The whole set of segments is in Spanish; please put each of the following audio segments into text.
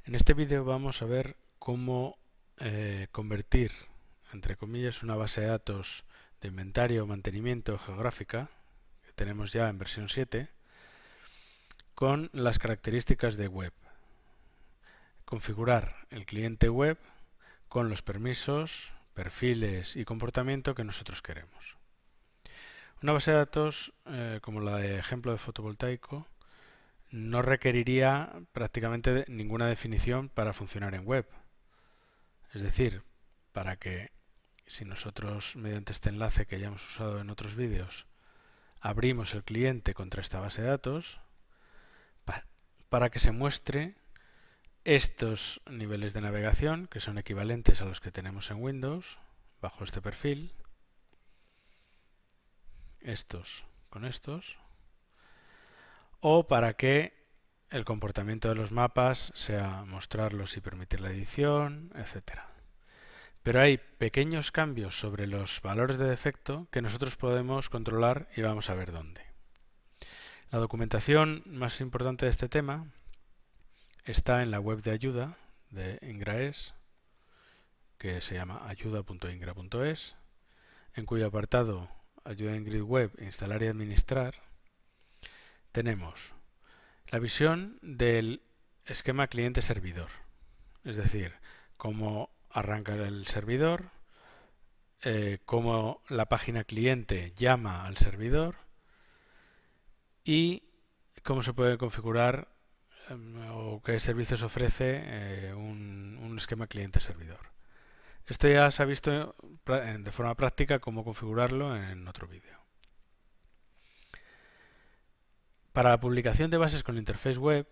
En este vídeo vamos a ver cómo convertir, entre comillas, una base de datos de inventario o mantenimiento geográfica, que tenemos ya en versión 7, con las características de web. Configurar el cliente web con los permisos, perfiles y comportamiento que nosotros queremos. Una base de datos, como la de ejemplo de fotovoltaico, no requeriría prácticamente ninguna definición para funcionar en web. Es decir, para que si nosotros mediante este enlace que ya hemos usado en otros vídeos abrimos el cliente contra esta base de datos, para que se muestre estos niveles de navegación que son equivalentes a los que tenemos en Windows bajo este perfil, estos con estos, o para que el comportamiento de los mapas sea mostrarlos y permitir la edición, etc. Pero hay pequeños cambios sobre los valores de defecto que nosotros podemos controlar y vamos a ver dónde. La documentación más importante de este tema está en la web de ayuda de INGRA-ES, que se llama ayuda.ingra.es, en cuyo apartado Ayuda Ingrid Web, instalar y administrar, tenemos la visión del esquema cliente-servidor, es decir, cómo arranca el servidor, cómo la página cliente llama al servidor y cómo se puede configurar o qué servicios ofrece un esquema cliente-servidor. Esto ya se ha visto de forma práctica cómo configurarlo en otro vídeo. Para la publicación de bases con interface web,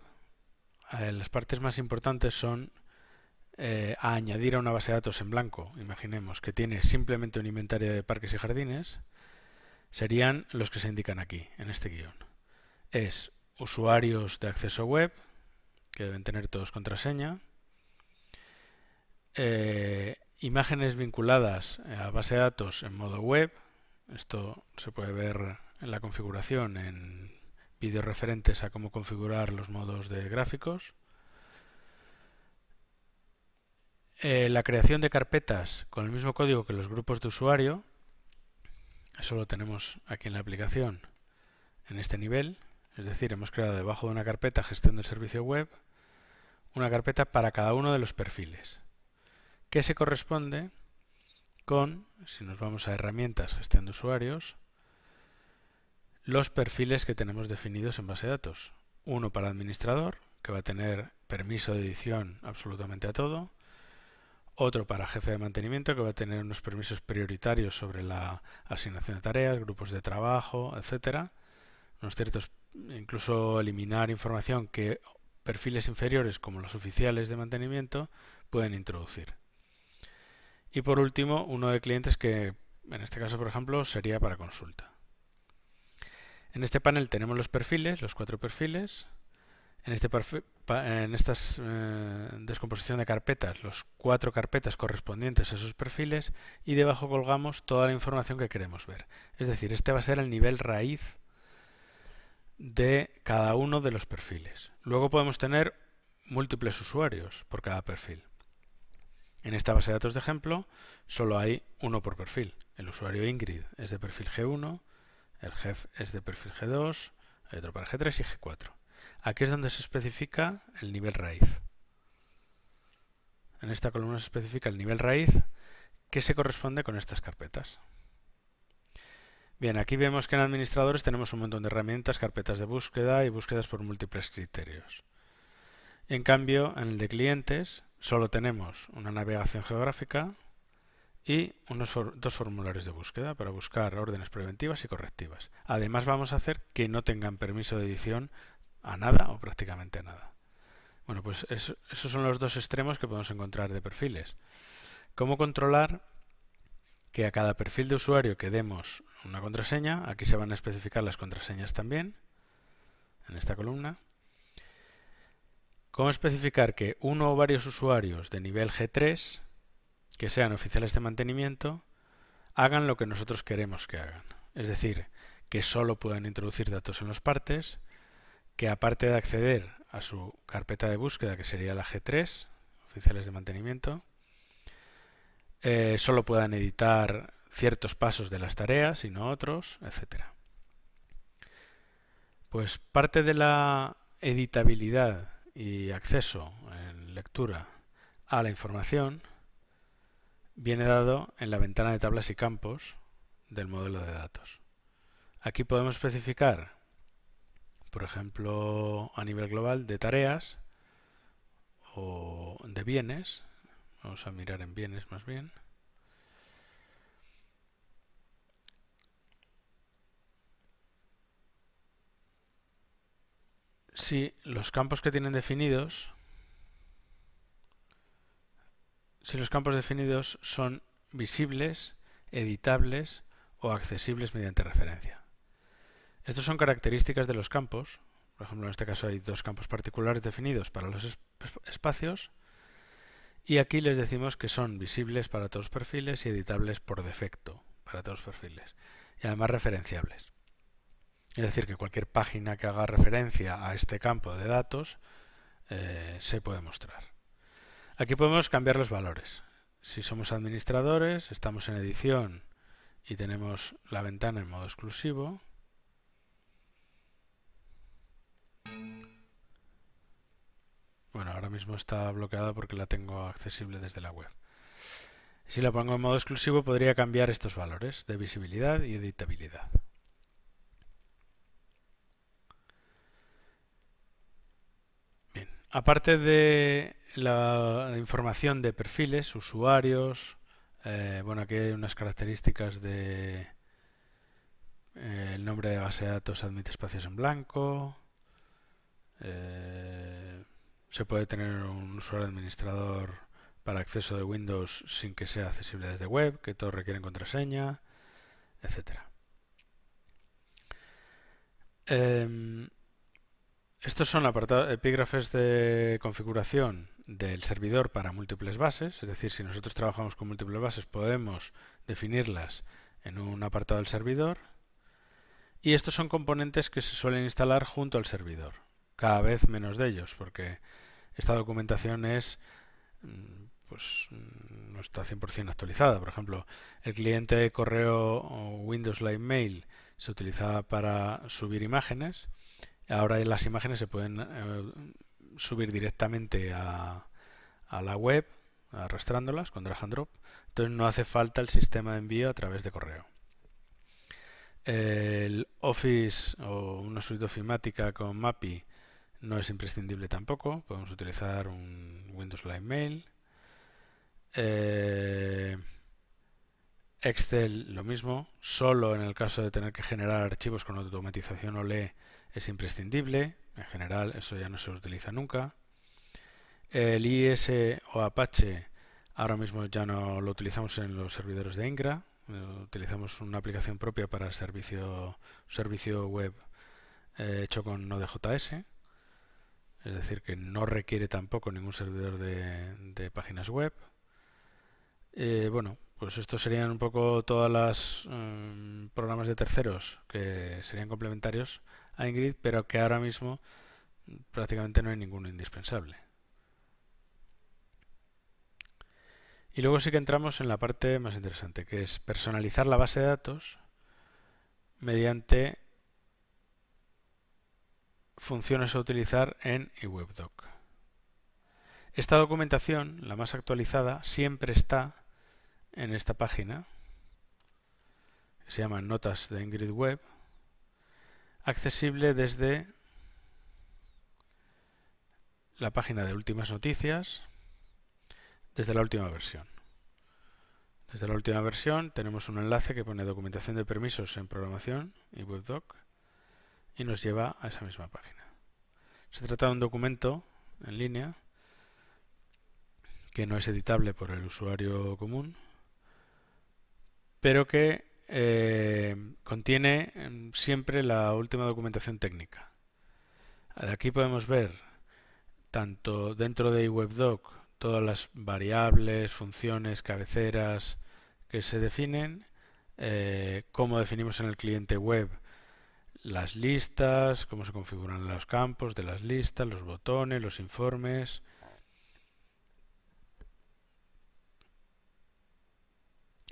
las partes más importantes son a añadir a una base de datos en blanco. Imaginemos que tiene simplemente un inventario de parques y jardines, serían los que se indican aquí, en este guión. Es usuarios de acceso web, que deben tener todos contraseña, imágenes vinculadas a base de datos en modo web, esto se puede ver en la configuración en vídeos referentes a cómo configurar los modos de gráficos, la creación de carpetas con el mismo código que los grupos de usuario, eso lo tenemos aquí en la aplicación en este nivel, es decir, hemos creado debajo de una carpeta gestión del servicio web una carpeta para cada uno de los perfiles, que se corresponde con, si nos vamos a herramientas, gestión de usuarios, los perfiles que tenemos definidos en base de datos. Uno para administrador, que va a tener permiso de edición absolutamente a todo. Otro para jefe de mantenimiento, que va a tener unos permisos prioritarios sobre la asignación de tareas, grupos de trabajo, etc. Unos ciertos, incluso eliminar información que perfiles inferiores, como los oficiales de mantenimiento, pueden introducir. Y por último, uno de clientes que, en este caso, por ejemplo, sería para consulta. En este panel tenemos los perfiles, los 4 perfiles. En esta descomposición de carpetas, los 4 carpetas correspondientes a esos perfiles, y debajo colgamos toda la información que queremos ver. Es decir, este va a ser el nivel raíz de cada uno de los perfiles. Luego podemos tener múltiples usuarios por cada perfil. En esta base de datos de ejemplo solo hay uno por perfil. El usuario Ingrid es de perfil G1, el Jeff es de perfil G2, hay otro para G3 y G4. Aquí es donde se especifica el nivel raíz. En esta columna se especifica el nivel raíz que se corresponde con estas carpetas. Bien, aquí vemos que en administradores tenemos un montón de herramientas, carpetas de búsqueda y búsquedas por múltiples criterios. En cambio, en el de clientes solo tenemos una navegación geográfica y dos formularios de búsqueda para buscar órdenes preventivas y correctivas. Además, vamos a hacer que no tengan permiso de edición a nada o prácticamente a nada. Bueno, pues esos son los dos extremos que podemos encontrar de perfiles. ¿Cómo controlar que a cada perfil de usuario que demos una contraseña? Aquí se van a especificar las contraseñas también, en esta columna. ¿Cómo especificar que uno o varios usuarios de nivel G3, que sean oficiales de mantenimiento, hagan lo que nosotros queremos que hagan? Es decir, que solo puedan introducir datos en los partes, que aparte de acceder a su carpeta de búsqueda, que sería la G3, oficiales de mantenimiento. Solo puedan editar ciertos pasos de las tareas y no otros, etcétera. Pues parte de la editabilidad y acceso en lectura a la información viene dado en la ventana de tablas y campos del modelo de datos. Aquí podemos especificar, por ejemplo, a nivel global, de tareas o de bienes. Vamos a mirar en bienes más bien. Si los campos que tienen definidos, si los campos definidos son visibles, editables o accesibles mediante referencia. Estas son características de los campos. Por ejemplo, en este caso hay dos campos particulares definidos para los espacios y aquí les decimos que son visibles para todos los perfiles y editables por defecto para todos los perfiles y además referenciables. Es decir, que cualquier página que haga referencia a este campo de datos se puede mostrar. Aquí podemos cambiar los valores. Si somos administradores, estamos en edición y tenemos la ventana en modo exclusivo. Bueno, ahora mismo está bloqueada porque la tengo accesible desde la web. Si la pongo en modo exclusivo podría cambiar estos valores de visibilidad y editabilidad. Bien, aparte de la información de perfiles, usuarios, bueno, aquí hay unas características de el nombre de base de datos admite espacios en blanco. Se puede tener un usuario administrador para acceso de Windows sin que sea accesible desde web, que todos requieren contraseña, etc. Estos son epígrafes de configuración del servidor para múltiples bases, es decir, si nosotros trabajamos con múltiples bases podemos definirlas en un apartado del servidor. Y estos son componentes que se suelen instalar junto al servidor. Cada vez menos de ellos, porque esta documentación es, pues, no está 100% actualizada. Por ejemplo, el cliente de correo Windows Live Mail se utilizaba para subir imágenes. Ahora las imágenes se pueden subir directamente a la web, arrastrándolas con drag and drop. Entonces no hace falta el sistema de envío a través de correo. El Office o una suite ofimática con MAPI no es imprescindible tampoco. Podemos utilizar un Windows Live Mail. Excel lo mismo, solo en el caso de tener que generar archivos con automatización OLE es imprescindible. En general eso ya no se utiliza nunca. El IS o Apache ahora mismo ya no lo utilizamos en los servidores de Ingra. Utilizamos una aplicación propia para el servicio web hecho con Node.js, es decir, que no requiere tampoco ningún servidor de páginas web. Bueno, pues estos serían un poco todas las programas de terceros que serían complementarios a Ingrid, pero que ahora mismo prácticamente no hay ninguno indispensable. Y luego sí que entramos en la parte más interesante, que es personalizar la base de datos mediante funciones a utilizar en iWebDoc. Esta documentación, la más actualizada, siempre está en esta página, que se llama Notas de Ingrid Web, accesible desde la página de últimas noticias, desde la última versión. Desde la última versión tenemos un enlace que pone documentación de permisos en programación y WebDoc y nos lleva a esa misma página. Se trata de un documento en línea que no es editable por el usuario común, pero que contiene siempre la última documentación técnica. Aquí podemos ver tanto dentro de iWebDoc todas las variables, funciones, cabeceras que se definen, cómo definimos en el cliente web las listas, cómo se configuran los campos de las listas, los botones, los informes.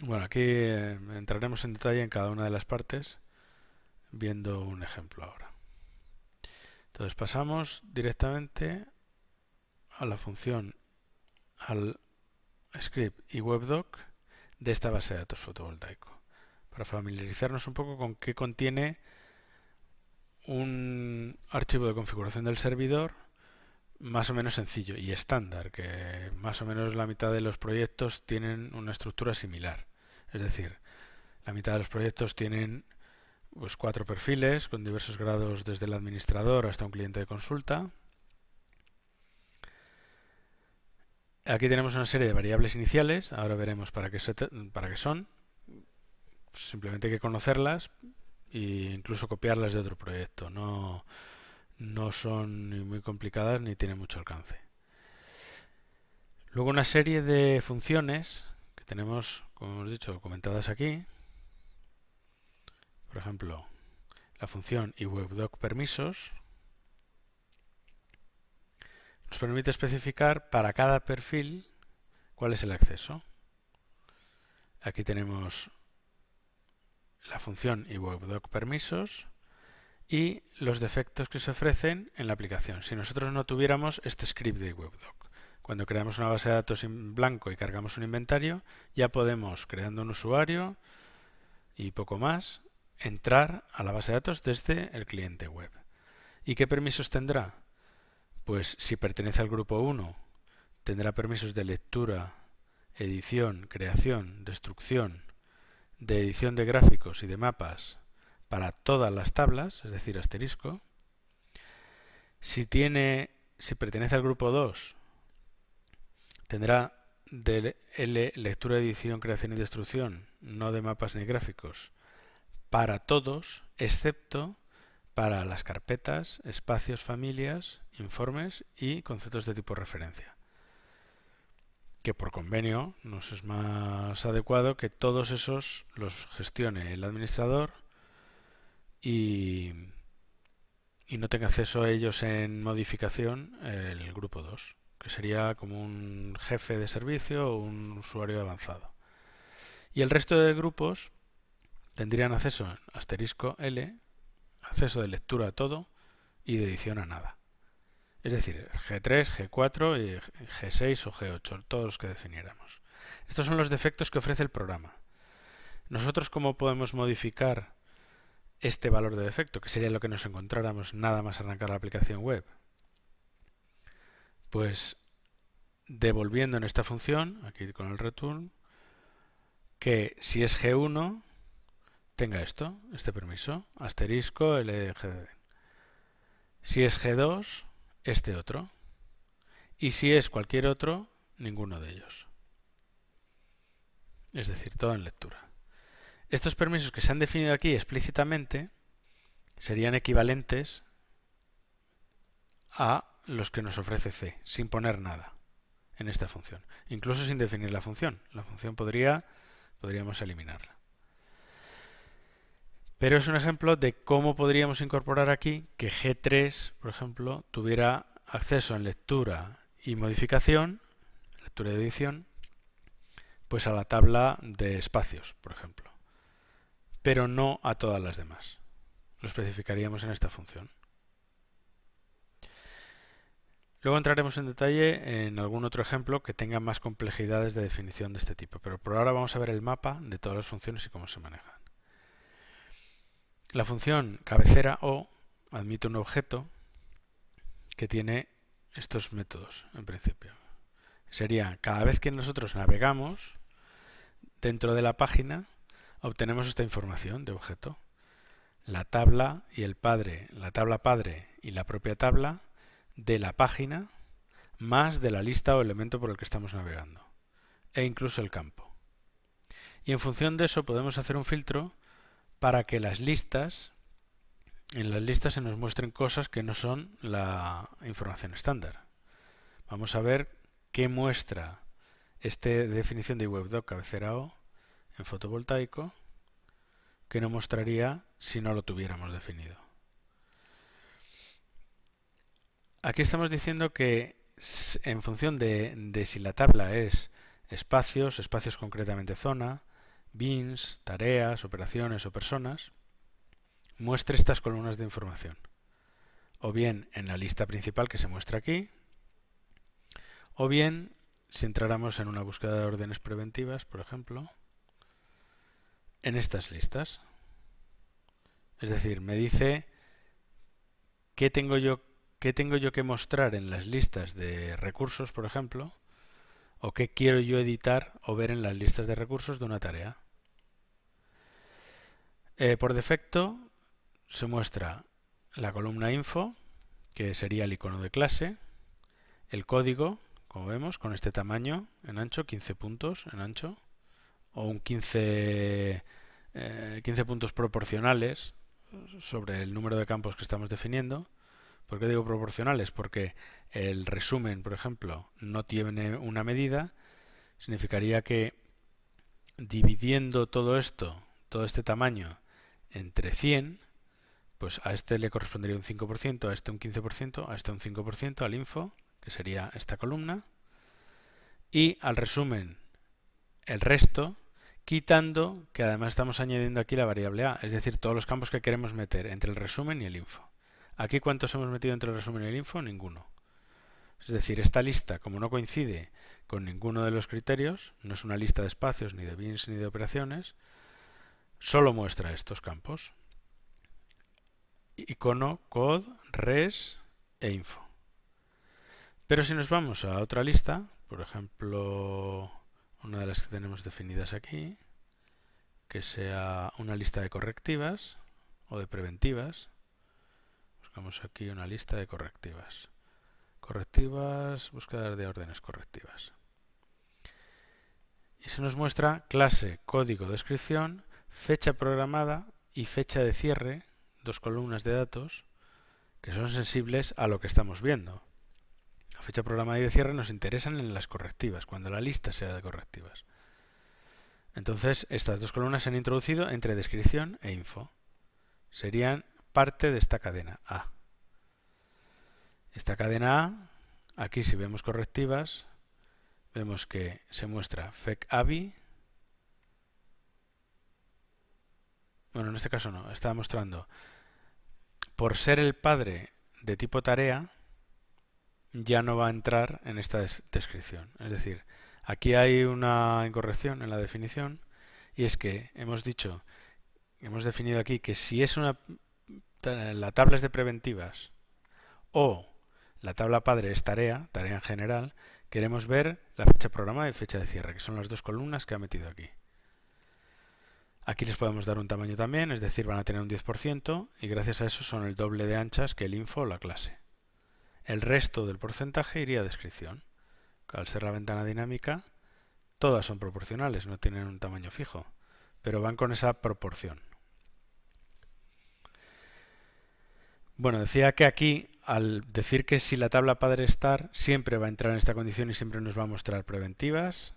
Bueno, aquí entraremos en detalle en cada una de las partes viendo un ejemplo ahora. Entonces pasamos directamente a la función, al script y webdoc de esta base de datos fotovoltaico, para familiarizarnos un poco con qué contiene un archivo de configuración del servidor más o menos sencillo y estándar, que más o menos la mitad de los proyectos tienen una estructura similar. Es decir, la mitad de los proyectos tienen pues 4 perfiles con diversos grados desde el administrador hasta un cliente de consulta. Aquí tenemos una serie de variables iniciales, ahora veremos para qué son. Simplemente hay que conocerlas e incluso copiarlas de otro proyecto. No son ni muy complicadas ni tienen mucho alcance. Luego una serie de funciones que tenemos, como hemos dicho, comentadas aquí. Por ejemplo, la función iWebDocPermisos nos permite especificar para cada perfil cuál es el acceso. Aquí tenemos la función iWebDocPermisos y los defectos que se ofrecen en la aplicación. Si nosotros no tuviéramos este script de iWebDoc, cuando creamos una base de datos en blanco y cargamos un inventario, ya podemos, creando un usuario y poco más, entrar a la base de datos desde el cliente web. ¿Y qué permisos tendrá? Pues si pertenece al grupo 1, tendrá permisos de lectura, edición, creación, destrucción, de edición de gráficos y de mapas para todas las tablas, es decir, asterisco. Si pertenece al grupo 2, tendrá de lectura, edición, creación y destrucción, no de mapas ni gráficos, para todos, excepto para las carpetas, espacios, familias, informes y conceptos de tipo referencia. Que por convenio nos es más adecuado que todos esos los gestione el administrador y no tenga acceso a ellos en modificación el grupo 2, que sería como un jefe de servicio o un usuario avanzado. Y el resto de grupos tendrían acceso en asterisco L, acceso de lectura a todo y de edición a nada. Es decir, G3, G4, y G6 o G8, todos los que definiéramos. Estos son los defectos que ofrece el programa. Nosotros, ¿cómo podemos modificar este valor de defecto, que sería lo que nos encontráramos nada más arrancar la aplicación web? Pues devolviendo en esta función, aquí con el return, que si es G1 tenga este permiso, asterisco LGD. Si es G2, este otro. Y si es cualquier otro, ninguno de ellos. Es decir, todo en lectura. Estos permisos que se han definido aquí explícitamente serían equivalentes a los que nos ofrece C, sin poner nada en esta función. Incluso sin definir la función. La función podríamos eliminarla. Pero es un ejemplo de cómo podríamos incorporar aquí que G3, por ejemplo, tuviera acceso en lectura y modificación, lectura y edición, pues a la tabla de espacios, por ejemplo, pero no a todas las demás. Lo especificaríamos en esta función. Luego entraremos en detalle en algún otro ejemplo que tenga más complejidades de definición de este tipo, pero por ahora vamos a ver el mapa de todas las funciones y cómo se manejan. La función cabecera O admite un objeto que tiene estos métodos en principio. Sería cada vez que nosotros navegamos dentro de la página obtenemos esta información de objeto. La tabla y el padre, la tabla padre y la propia tabla de la página más de la lista o elemento por el que estamos navegando e incluso el campo. Y en función de eso podemos hacer un filtro para que en las listas se nos muestren cosas que no son la información estándar. Vamos a ver qué muestra esta definición de iWebDoc cabecera O en fotovoltaico que no mostraría si no lo tuviéramos definido. Aquí estamos diciendo que en función de si la tabla es espacios concretamente zona, bins, tareas, operaciones o personas, muestre estas columnas de información. O bien en la lista principal que se muestra aquí, o bien si entráramos en una búsqueda de órdenes preventivas, por ejemplo, en estas listas. Es decir, me dice qué tengo yo que mostrar en las listas de recursos, por ejemplo, o qué quiero yo editar o ver en las listas de recursos de una tarea. Por defecto se muestra la columna info, que sería el icono de clase, el código, como vemos, con este tamaño en ancho, 15 puntos en ancho, o un 15 puntos proporcionales sobre el número de campos que estamos definiendo. ¿Por qué digo proporcionales? Porque el resumen, por ejemplo, no tiene una medida. Significaría que dividiendo todo esto, todo este tamaño, entre 100, pues a este le correspondería un 5%, a este un 15%, a este un 5%, al info, que sería esta columna, y al resumen el resto, quitando que además estamos añadiendo aquí la variable a, es decir, todos los campos que queremos meter entre el resumen y el info. Aquí, ¿cuántos hemos metido entre el resumen y el info? Ninguno. Es decir, esta lista, como no coincide con ninguno de los criterios, no es una lista de espacios, ni de bins, ni de operaciones, solo muestra estos campos: icono, code, res e info. Pero si nos vamos a otra lista, por ejemplo, una de las que tenemos definidas aquí, que sea una lista de correctivas o de preventivas, buscamos aquí una lista de correctivas. Correctivas, búsqueda de órdenes correctivas. Y se nos muestra clase, código, descripción, fecha programada y fecha de cierre, dos columnas de datos que son sensibles a lo que estamos viendo. La fecha programada y de cierre nos interesan en las correctivas, cuando la lista sea de correctivas. Entonces, estas dos columnas se han introducido entre descripción e info. Serían parte de esta cadena A. Esta cadena A, aquí si vemos correctivas, vemos que se muestra fec_abi. Bueno, en este caso no, está mostrando, por ser el padre de tipo tarea, ya no va a entrar en esta descripción. Es decir, aquí hay una incorrección en la definición, y es que hemos definido aquí que si es la tabla es de preventivas o la tabla padre es tarea en general, queremos ver la fecha programada y fecha de cierre, que son las dos columnas que ha metido aquí. Aquí les podemos dar un tamaño también, es decir, van a tener un 10%, y gracias a eso son el doble de anchas que el info o la clase. El resto del porcentaje iría a descripción. Al ser la ventana dinámica, todas son proporcionales, no tienen un tamaño fijo, pero van con esa proporción. Bueno, decía que aquí, al decir que si la tabla padre es tar, siempre va a entrar en esta condición y siempre nos va a mostrar preventivas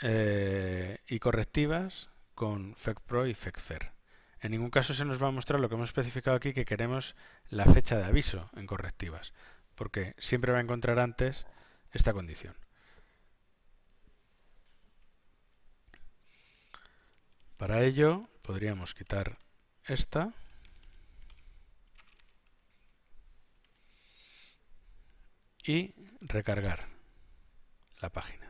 y correctivas con fecpro y feccer. En ningún caso se nos va a mostrar lo que hemos especificado aquí, que queremos la fecha de aviso en correctivas, porque siempre va a encontrar antes esta condición. Para ello podríamos quitar esta y recargar la página.